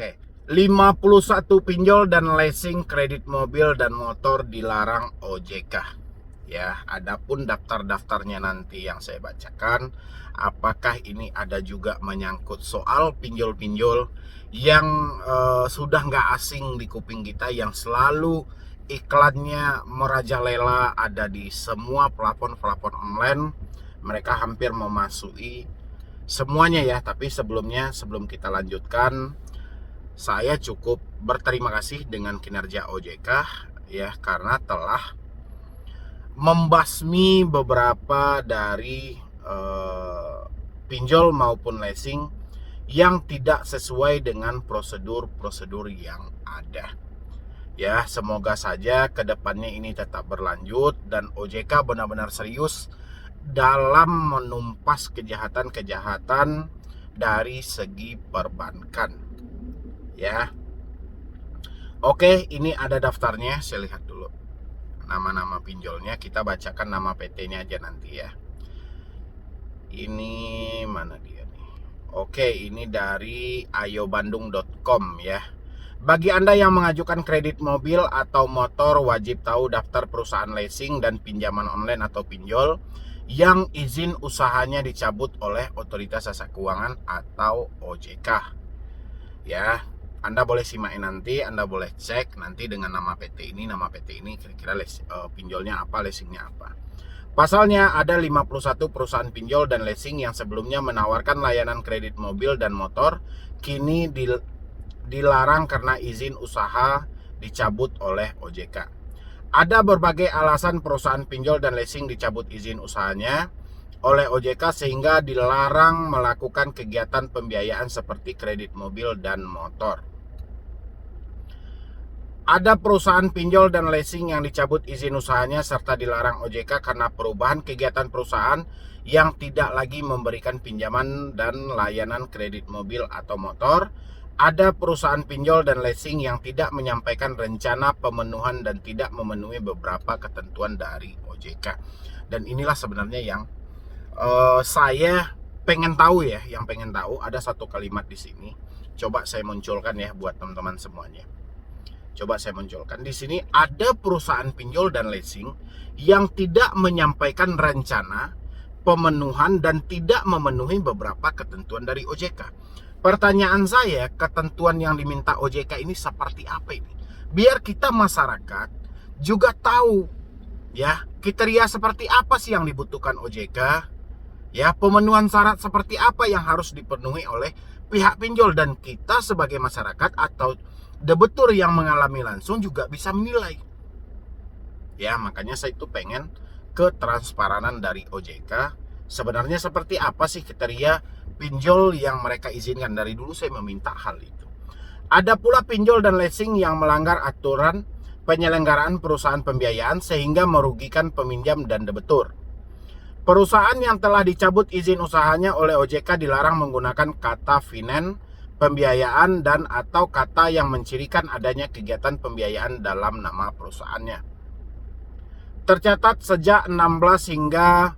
Oke, 51 pinjol dan leasing kredit mobil dan motor dilarang OJK. Ya, adapun daftar-daftarnya nanti yang saya bacakan, apakah ini ada juga menyangkut soal pinjol-pinjol yang sudah nggak asing di kuping kita, yang selalu iklannya merajalela ada di semua platform online. Mereka hampir memasuki semuanya ya. Tapi sebelum kita lanjutkan, saya cukup berterima kasih dengan kinerja OJK ya, karena telah membasmi beberapa dari pinjol maupun leasing yang tidak sesuai dengan prosedur-prosedur yang ada. Ya, semoga saja kedepannya ini tetap berlanjut dan OJK benar-benar serius dalam menumpas kejahatan-kejahatan dari segi perbankan. Ya, oke, ini ada daftarnya. Saya lihat dulu nama-nama pinjolnya. Kita bacakan nama PT-nya aja nanti ya. Ini mana dia nih? Oke, ini dari ayobandung.com ya. Bagi Anda yang mengajukan kredit mobil atau motor, wajib tahu daftar perusahaan leasing dan pinjaman online atau pinjol yang izin usahanya dicabut oleh Otoritas Jasa Keuangan atau OJK. Ya, Anda boleh simak nanti, Anda boleh cek nanti dengan nama PT ini kira-kira pinjolnya apa, leasingnya apa. Pasalnya ada 51 perusahaan pinjol dan leasing yang sebelumnya menawarkan layanan kredit mobil dan motor, kini dilarang karena izin usaha dicabut oleh OJK. Ada berbagai alasan perusahaan pinjol dan leasing dicabut izin usahanya oleh OJK sehingga dilarang melakukan kegiatan pembiayaan seperti kredit mobil dan motor. Ada perusahaan pinjol dan leasing yang dicabut izin usahanya serta dilarang OJK karena perubahan kegiatan perusahaan yang tidak lagi memberikan pinjaman dan layanan kredit mobil atau motor. Ada perusahaan pinjol dan leasing yang tidak menyampaikan rencana pemenuhan dan tidak memenuhi beberapa ketentuan dari OJK. Dan inilah sebenarnya yang saya pengen tahu ya, ada satu kalimat di sini. Coba saya munculkan ya buat teman-teman semuanya. Coba saya munculkan di sini, ada perusahaan pinjol dan leasing yang tidak menyampaikan rencana pemenuhan dan tidak memenuhi beberapa ketentuan dari OJK. Pertanyaan saya, ketentuan yang diminta OJK ini seperti apa ini? Biar kita masyarakat juga tahu ya, kriteria seperti apa sih yang dibutuhkan OJK? Ya, pemenuhan syarat seperti apa yang harus dipenuhi oleh pihak pinjol, dan kita sebagai masyarakat atau debitur yang mengalami langsung juga bisa menilai. Ya, makanya saya itu pengen ketransparanan dari OJK. Sebenarnya seperti apa sih kriteria pinjol yang mereka izinkan? Dari dulu saya meminta hal itu. Ada pula pinjol dan leasing yang melanggar aturan penyelenggaraan perusahaan pembiayaan sehingga merugikan peminjam dan debitur. Perusahaan yang telah dicabut izin usahanya oleh OJK dilarang menggunakan kata finance, pembiayaan, dan atau kata yang mencirikan adanya kegiatan pembiayaan dalam nama perusahaannya. Tercatat sejak 16 hingga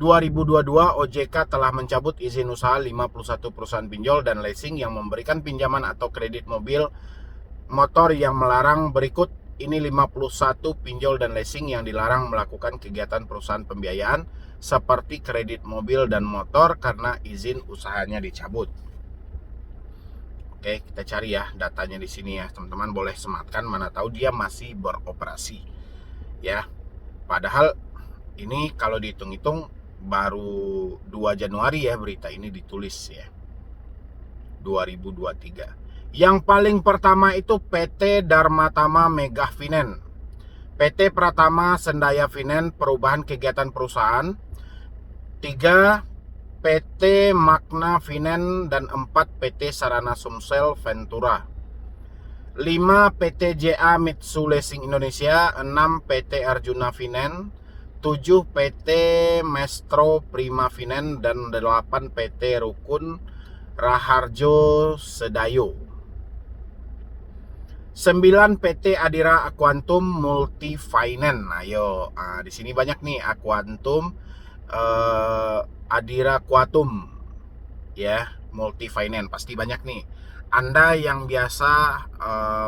2022 OJK telah mencabut izin usaha 51 perusahaan pinjol dan leasing yang memberikan pinjaman atau kredit mobil motor yang melarang berikut. Ini 51 pinjol dan leasing yang dilarang melakukan kegiatan perusahaan pembiayaan seperti kredit mobil dan motor karena izin usahanya dicabut. Oke, kita cari ya datanya di sini ya. Teman-teman boleh sematkan, mana tahu dia masih beroperasi. Ya. Padahal ini kalau dihitung-hitung baru 2 Januari ya berita ini ditulis ya. 2023. Yang paling pertama itu PT Dharmatama Mega Finance, PT Pratama Sendaya Finance perubahan kegiatan perusahaan, 3 PT Magna Finance, dan 4 PT Sarana Sumsel Ventura, 5 PT JA Mitsu Leasing Indonesia, 6 PT Arjuna Finance, 7 PT Mestro Prima Finance, dan 8 PT Rukun Raharjo Sedayo, 9 PT Adira Aquantum Multi Finance. Ayo, di sini banyak nih Aquantum, Adira Quantum ya, Multi Finance pasti banyak nih. Anda yang biasa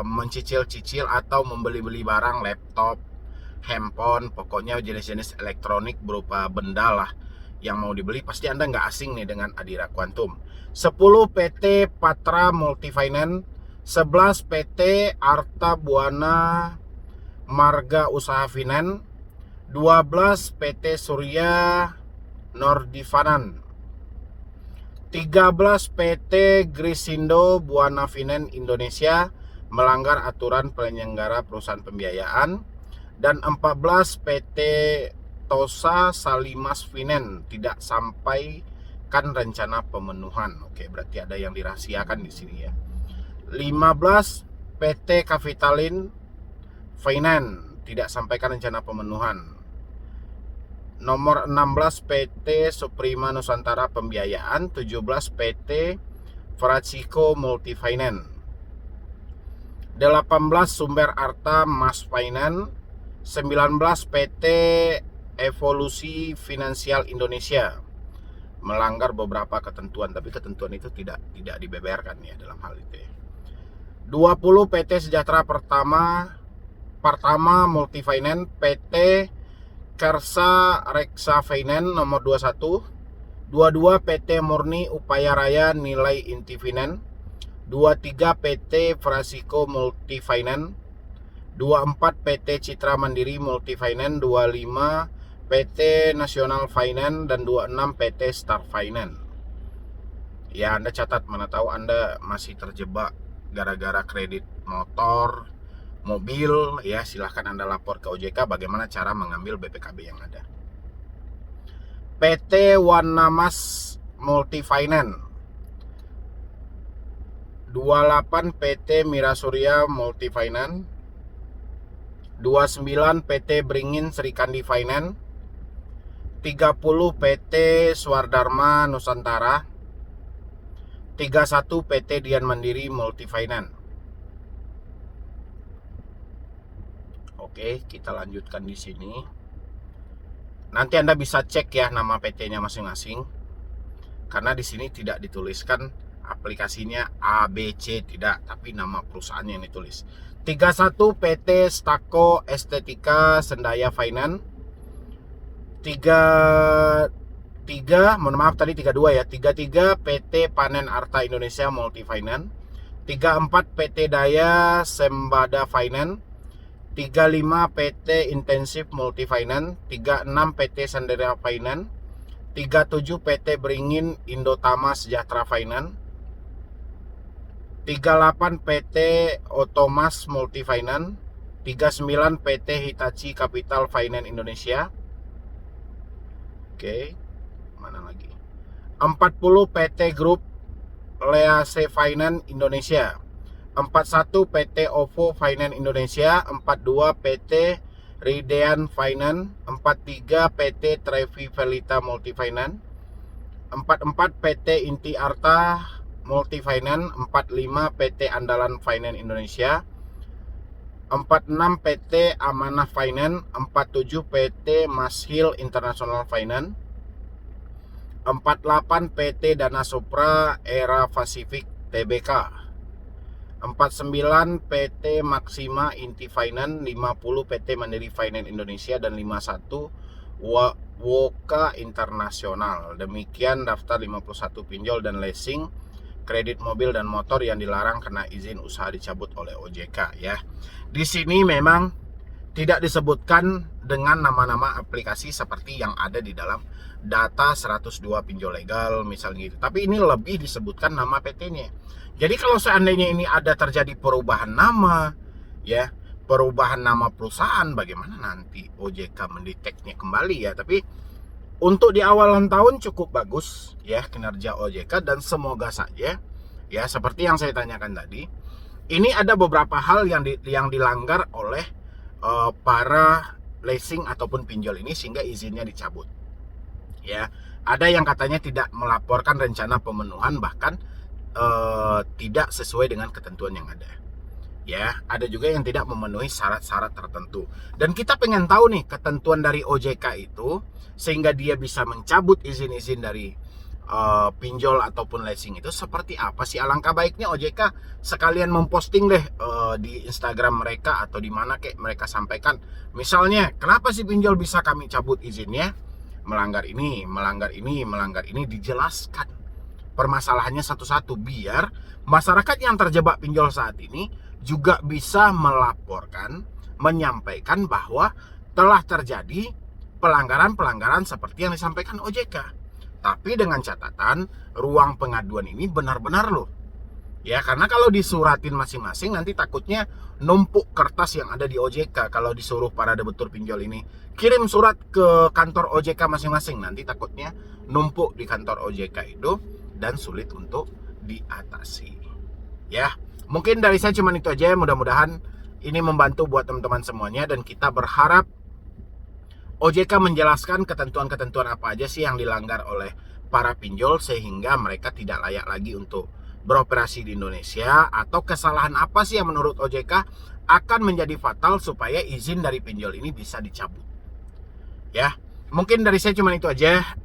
mencicil-cicil atau membeli-beli barang, laptop, handphone, pokoknya jenis-jenis elektronik berupa benda lah yang mau dibeli, pasti Anda nggak asing nih dengan Adira Quantum. 10 PT Patra Multifinance, 11 PT Arta Buana Marga Usaha Finan, 12 PT Surya Nordifanan, 13 PT Grisindo Buana Finan Indonesia melanggar aturan penyelenggara perusahaan pembiayaan, dan 14 PT Tosa Salimas Finan tidak sampaikan rencana pemenuhan. Oke, berarti ada yang dirahasiakan di sini ya. 15 PT Kapitalin Finance tidak sampaikan rencana pemenuhan. Nomor 16 PT Suprema Nusantara Pembiayaan, 17 PT Fraciko Multifinance, 18 Sumber Arta Mas Finance, 19 PT Evolusi Finansial Indonesia melanggar beberapa ketentuan, tapi ketentuan itu tidak dibeberkan ya dalam hal itu ya. 20 PT Sejahtera Pertama Multifinance, PT Kersa Reksa Finance nomor 21, 22 PT Murni Upaya Raya Nilai Inti Finance, 23 PT Frasiko Multifinance, 24 PT Citra Mandiri Multifinance, 25 PT Nasional Finance, dan 26 PT Star Finance. Ya, Anda catat, mana tahu Anda masih terjebak gara-gara kredit motor, mobil, ya silahkan Anda lapor ke OJK bagaimana cara mengambil BPKB yang ada. PT Wanamas Multifinance, 28 PT Mirasurya Multifinance, 29 PT Beringin Serikandi Finance, 30 PT Swardharma Nusantara, 31 PT Dian Mandiri Multifinance. Oke, kita lanjutkan di sini. Nanti Anda bisa cek ya nama PT-nya masing-masing. Karena di sini tidak dituliskan aplikasinya ABC, tidak, tapi nama perusahaannya yang ditulis. 31 PT Stako Estetika Sendaya Finance. 33 PT Panen Arta Indonesia Multifinance. 34 PT Daya Sembada Finance. 35 PT Intensif Multifinance, 36 PT Sandera Finance, 37 PT Beringin Indotama Sejahtera Finance, 38 PT Otomas Multifinance, 39 PT Hitachi Capital Finance Indonesia. Oke, mana lagi? 40 PT Group Lease Finance Indonesia, 41 PT OVO Finance Indonesia, 42 PT Ridean Finance, 43 PT Trevi Velita Multifinance, 44 PT Inti Arta Multifinance, 45 PT Andalan Finance Indonesia, 46 PT Amanah Finance, 47 PT Mashil International Finance, 48 PT Dana Supra Era Pacific Tbk, 49 PT Maxima Inti Finance, 50 PT Mandiri Finance Indonesia, dan 51 Woka Internasional. Demikian daftar 51 pinjol dan leasing kredit mobil dan motor yang dilarang karena izin usaha dicabut oleh OJK ya. Di sini memang tidak disebutkan dengan nama-nama aplikasi seperti yang ada di dalam data 102 pinjol legal misalnya gitu. Tapi ini lebih disebutkan nama PT-nya. Jadi kalau seandainya ini ada terjadi perubahan nama, ya, perubahan nama perusahaan, bagaimana nanti OJK mendeteknya kembali ya. Tapi untuk di awalan tahun cukup bagus ya kinerja OJK, dan semoga saja ya seperti yang saya tanyakan tadi, ini ada beberapa hal yang dilanggar oleh para leasing ataupun pinjol ini sehingga izinnya dicabut. Ya, ada yang katanya tidak melaporkan rencana pemenuhan, bahkan tidak sesuai dengan ketentuan yang ada. Ya, ada juga yang tidak memenuhi syarat-syarat tertentu. Dan kita pengen tahu nih ketentuan dari OJK itu sehingga dia bisa mencabut izin-izin dari pinjol ataupun leasing itu seperti apa sih? Alangkah baiknya OJK sekalian memposting deh di Instagram mereka atau di mana kayak mereka sampaikan. Misalnya, kenapa sih pinjol bisa kami cabut izinnya? Melanggar ini, melanggar ini, melanggar ini, dijelaskan permasalahannya satu-satu biar masyarakat yang terjebak pinjol saat ini juga bisa melaporkan, menyampaikan bahwa telah terjadi pelanggaran-pelanggaran seperti yang disampaikan OJK. Tapi dengan catatan ruang pengaduan ini benar-benar loh. Ya, karena kalau disuratin masing-masing nanti takutnya numpuk kertas yang ada di OJK. Kalau disuruh para debitur pinjol ini kirim surat ke kantor OJK masing-masing, nanti takutnya numpuk di kantor OJK itu dan sulit untuk diatasi. Ya, mungkin dari saya cuma itu aja. Mudah-mudahan ini membantu buat teman-teman semuanya dan kita berharap OJK menjelaskan ketentuan-ketentuan apa aja sih yang dilanggar oleh para pinjol sehingga mereka tidak layak lagi untuk beroperasi di Indonesia, atau kesalahan apa sih yang menurut OJK akan menjadi fatal supaya izin dari pinjol ini bisa dicabut. Ya, mungkin dari saya cuma itu aja.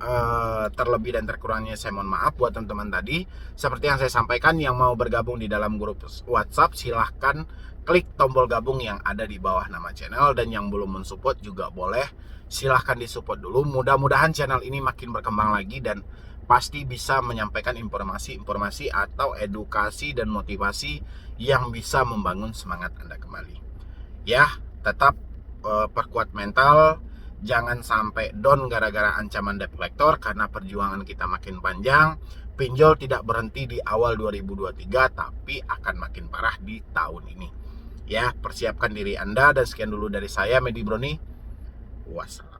Terlebih dan terkurangnya saya mohon maaf buat teman-teman tadi. Seperti yang saya sampaikan, yang mau bergabung di dalam grup WhatsApp silahkan klik tombol gabung yang ada di bawah nama channel, dan yang belum mensupport juga boleh, silahkan disupport dulu. Mudah-mudahan channel ini makin berkembang lagi dan pasti bisa menyampaikan informasi-informasi atau edukasi dan motivasi yang bisa membangun semangat Anda kembali. Ya, tetap perkuat mental, jangan sampai down gara-gara ancaman debt collector, karena perjuangan kita makin panjang. Pinjol tidak berhenti di awal 2023 tapi akan makin parah di tahun ini. Ya, persiapkan diri Anda, dan sekian dulu dari saya, Medi Broni. Wassalam.